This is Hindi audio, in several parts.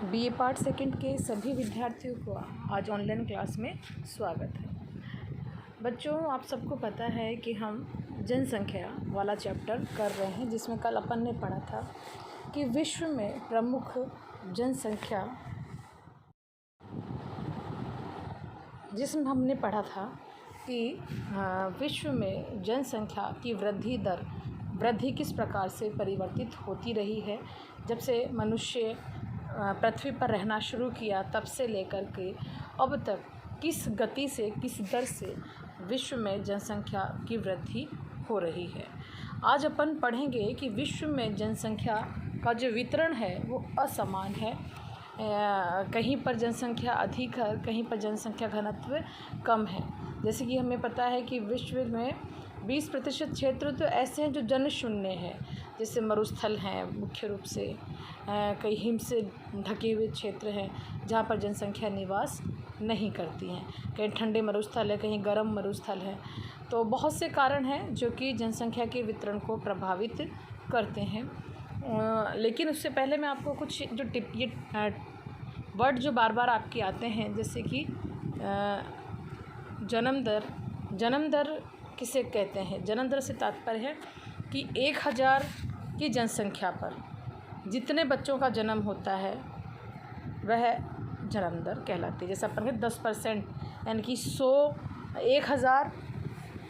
बीए पार्ट सेकंड के सभी विद्यार्थियों को आज ऑनलाइन क्लास में स्वागत है। बच्चों, आप सबको पता है कि हम जनसंख्या वाला चैप्टर कर रहे हैं, जिसमें कल अपन ने पढ़ा था कि विश्व में प्रमुख जनसंख्या, जिसमें हमने पढ़ा था कि विश्व में जनसंख्या की वृद्धि किस प्रकार से परिवर्तित होती रही है। जब से मनुष्य पृथ्वी पर रहना शुरू किया तब से लेकर के अब तक किस गति से, किस दर से विश्व में जनसंख्या की वृद्धि हो रही है। आज अपन पढ़ेंगे कि विश्व में जनसंख्या का जो वितरण है वो असमान है। कहीं पर जनसंख्या अधिक है, कहीं पर जनसंख्या घनत्व कम है। जैसे कि हमें पता है कि विश्व में 20% क्षेत्र तो ऐसे हैं जो जनशून्य है, जैसे मरुस्थल हैं मुख्य रूप से, कई हिम से ढके हुए क्षेत्र हैं जहाँ पर जनसंख्या निवास नहीं करती हैं। कहीं ठंडे मरुस्थल है, कहीं गर्म मरुस्थल है। तो बहुत से कारण हैं जो कि जनसंख्या के वितरण को प्रभावित करते हैं। लेकिन उससे पहले मैं आपको कुछ जो ये वर्ड जो बार बार आपके आते हैं, जैसे कि जन्म दर किसे कहते हैं। जन्म दर से तात्पर्य है कि 1000 की जनसंख्या पर जितने बच्चों का जन्म होता है वह जन्म दर कहलाती है। जैसे अपन कहते 10%, यानी कि 1000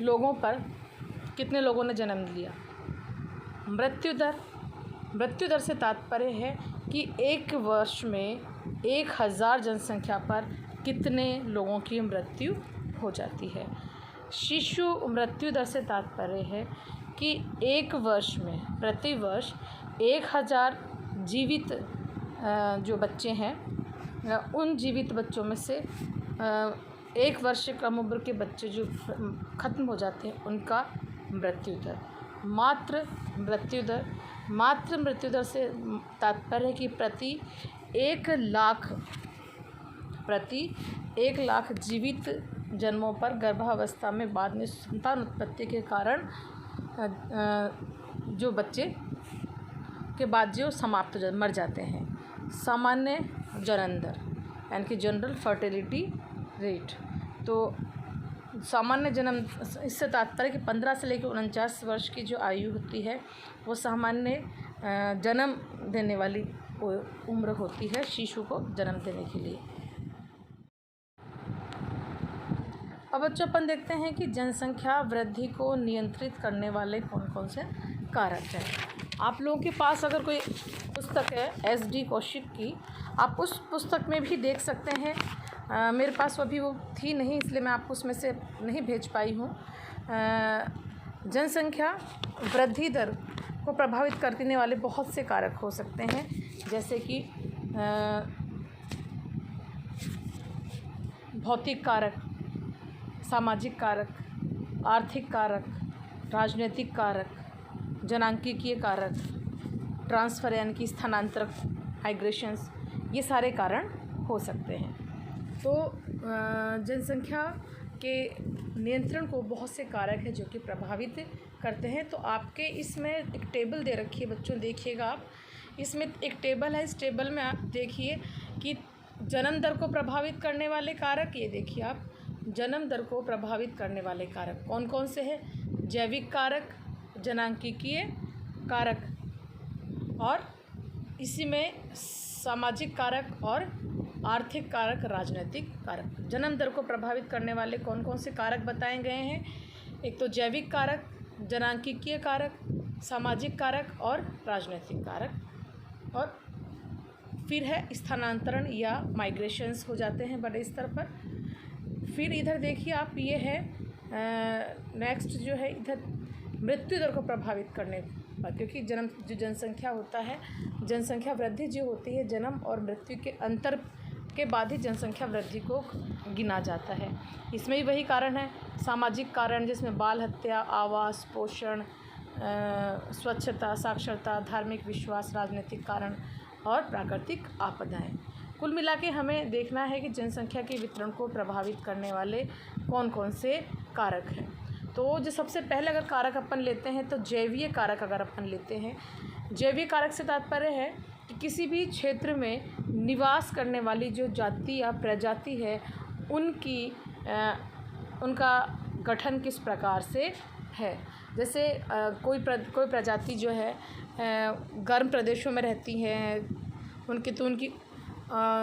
लोगों पर कितने लोगों ने जन्म लिया। मृत्यु दर से तात्पर्य है कि एक वर्ष में 1000 जनसंख्या पर कितने लोगों की मृत्यु हो जाती है। शिशु मृत्यु दर से तात्पर्य है कि एक वर्ष में प्रतिवर्ष 1000 जीवित जो बच्चे हैं, उन जीवित बच्चों में से 1 वर्ष से कम उम्र के बच्चे जो ख़त्म हो जाते हैं उनका मृत्यु दर। मातृ मृत्यु दर से तात्पर्य है कि प्रति 1 लाख जीवित जन्मों पर गर्भावस्था में बाद में संतान उत्पत्ति के कारण जो बच्चे के बाद जो समाप्त मर जाते हैं। सामान्य जन्म दर यानी कि जनरल फर्टिलिटी रेट। तो सामान्य जन्म, इससे तात्पर्य कि 15 से लेकर 49 वर्ष की जो आयु होती है वो सामान्य जन्म देने वाली उम्र होती है शिशु को जन्म देने के लिए। अब बच्चों, अपन देखते हैं कि जनसंख्या वृद्धि को नियंत्रित करने वाले कौन कौन से कारक हैं। आप लोगों के पास अगर कोई पुस्तक है SD कौशिक की, आप उस पुस्तक में भी देख सकते हैं। मेरे पास अभी वो थी नहीं, इसलिए मैं आपको उसमें से नहीं भेज पाई हूँ। जनसंख्या वृद्धि दर को प्रभावित करने वाले बहुत से कारक हो सकते हैं, जैसे कि भौतिक कारक, सामाजिक कारक, आर्थिक कारक, राजनीतिक कारक, जनांकीय कारक, ट्रांसफ़र यानी कि स्थानांतरक, माइग्रेशंस, ये सारे कारण हो सकते हैं। तो जनसंख्या के नियंत्रण को बहुत से कारक हैं जो कि प्रभावित करते हैं। तो आपके इसमें एक टेबल दे रखी है बच्चों, देखिएगा आप। इसमें एक टेबल है, इस टेबल में आप देखिए कि जन्म दर को प्रभावित करने वाले कारक, ये देखिए आप, जन्म दर को प्रभावित करने वाले कारक कौन कौन से हैं। जैविक कारक, जनांकीय कारक, और इसी में सामाजिक कारक और आर्थिक कारक, राजनीतिक कारक। जन्म दर को प्रभावित करने वाले कौन कौन से कारक बताए गए हैं। एक तो जैविक कारक, जनांकीय कारक, सामाजिक कारक और राजनीतिक कारक। और फिर है स्थानांतरण या माइग्रेशंस हो जाते हैं बड़े स्तर पर। फिर इधर देखिए आप, ये है नेक्स्ट जो है इधर मृत्यु दर को प्रभावित करने पर, क्योंकि जो जनसंख्या होता है, जनसंख्या वृद्धि जो होती है जन्म और मृत्यु के अंतर के बाद ही जनसंख्या वृद्धि को गिना जाता है। इसमें भी वही कारण है, सामाजिक कारण, जिसमें बाल हत्या, आवास, पोषण, स्वच्छता, साक्षरता, धार्मिक विश्वास, राजनीतिक कारण और प्राकृतिक आपदाएं। कुल मिला के हमें देखना है कि जनसंख्या के वितरण को प्रभावित करने वाले कौन कौन से कारक हैं। तो जो सबसे पहले अगर कारक अपन लेते हैं तो जैवीय कारक अगर अपन लेते हैं, जैवीय कारक से तात्पर्य है कि किसी भी क्षेत्र में निवास करने वाली जो जाति या प्रजाति है उनका गठन किस प्रकार से है। जैसे कोई प्रजाति जो है गर्म प्रदेशों में रहती है, उनकी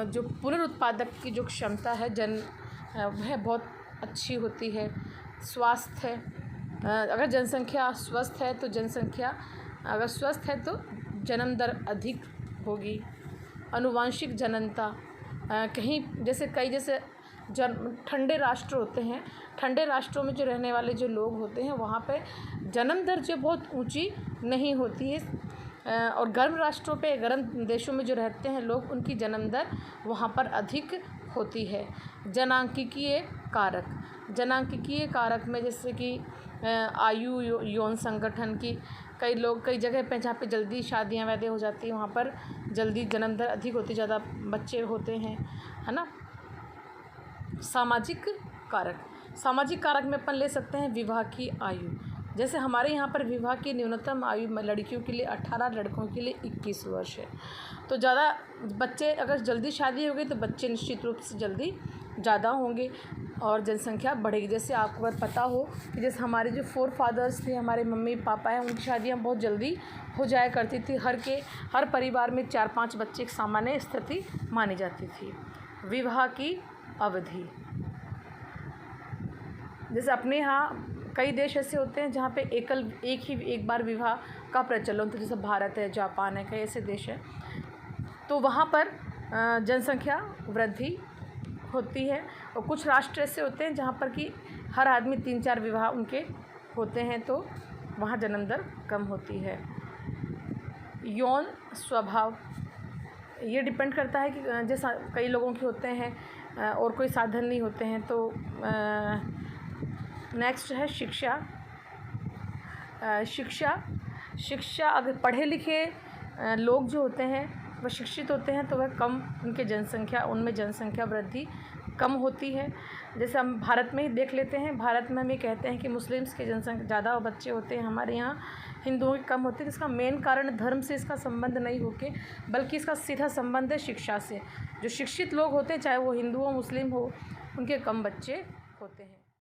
जो पुनरुत्पादक की जो क्षमता है वह बहुत अच्छी होती है। स्वास्थ्य अगर जनसंख्या स्वस्थ है तो अगर स्वस्थ है तो जन्म दर अधिक होगी। आनुवांशिक जननता जैसे ठंडे राष्ट्र होते हैं, ठंडे राष्ट्रों में जो रहने वाले जो लोग होते हैं वहाँ पे जन्म दर जो बहुत ऊंची नहीं होती है, और गर्म देशों में जो रहते हैं लोग उनकी जन्म दर वहाँ पर अधिक होती है। जनांकिकीय कारक में जैसे कि आयु, यौन संगठन की कई जगह पे जहाँ पे जल्दी शादियाँ वैदे हो जाती हैं वहाँ पर जल्दी जन्म दर अधिक होती, ज़्यादा बच्चे होते हैं, है ना। सामाजिक कारक में अपन ले सकते हैं विवाह की आयु। जैसे हमारे यहाँ पर विवाह की न्यूनतम आयु लड़कियों के लिए 18, लड़कों के लिए 21 वर्ष है। तो ज़्यादा बच्चे अगर जल्दी शादी हो गई तो बच्चे निश्चित रूप से जल्दी ज़्यादा होंगे और जनसंख्या बढ़ेगी। जैसे आपको अगर पता हो कि जैसे हमारे जो फोर फादर्स थे, हमारे मम्मी पापा हैं, उनकी शादियाँ बहुत जल्दी हो जाया करती थी। हर परिवार में 4-5 बच्चे एक सामान्य स्थिति मानी जाती थी। विवाह की अवधि, जैसे अपने यहाँ कई देश ऐसे होते हैं जहाँ पे एक बार विवाह का प्रचलन, तो जैसे भारत है, जापान है, कई ऐसे देश हैं, तो वहाँ पर जनसंख्या वृद्धि होती है। और कुछ राष्ट्र ऐसे होते हैं जहाँ पर कि हर आदमी 3-4 विवाह उनके होते हैं, तो वहाँ जन्म दर कम होती है। यौन स्वभाव, ये डिपेंड करता है कि जैसा कई लोगों के होते हैं और कोई साधन नहीं होते हैं। तो नेक्स्ट है शिक्षा। अगर पढ़े लिखे लोग जो होते हैं वह शिक्षित होते हैं तो वह कम उनमें जनसंख्या वृद्धि कम होती है। जैसे हम भारत में ही देख लेते हैं, भारत में हम ये कहते हैं कि मुस्लिम्स के जनसंख्या ज़्यादा बच्चे होते हैं, हमारे यहाँ हिंदुओं की कम होती है। इसका मेन कारण धर्म से इसका संबंध नहीं होके बल्कि इसका सीधा संबंध है शिक्षा से। जो शिक्षित लोग होते हैं, चाहे वो हिंदू हो मुस्लिम हो, उनके कम बच्चे होते हैं।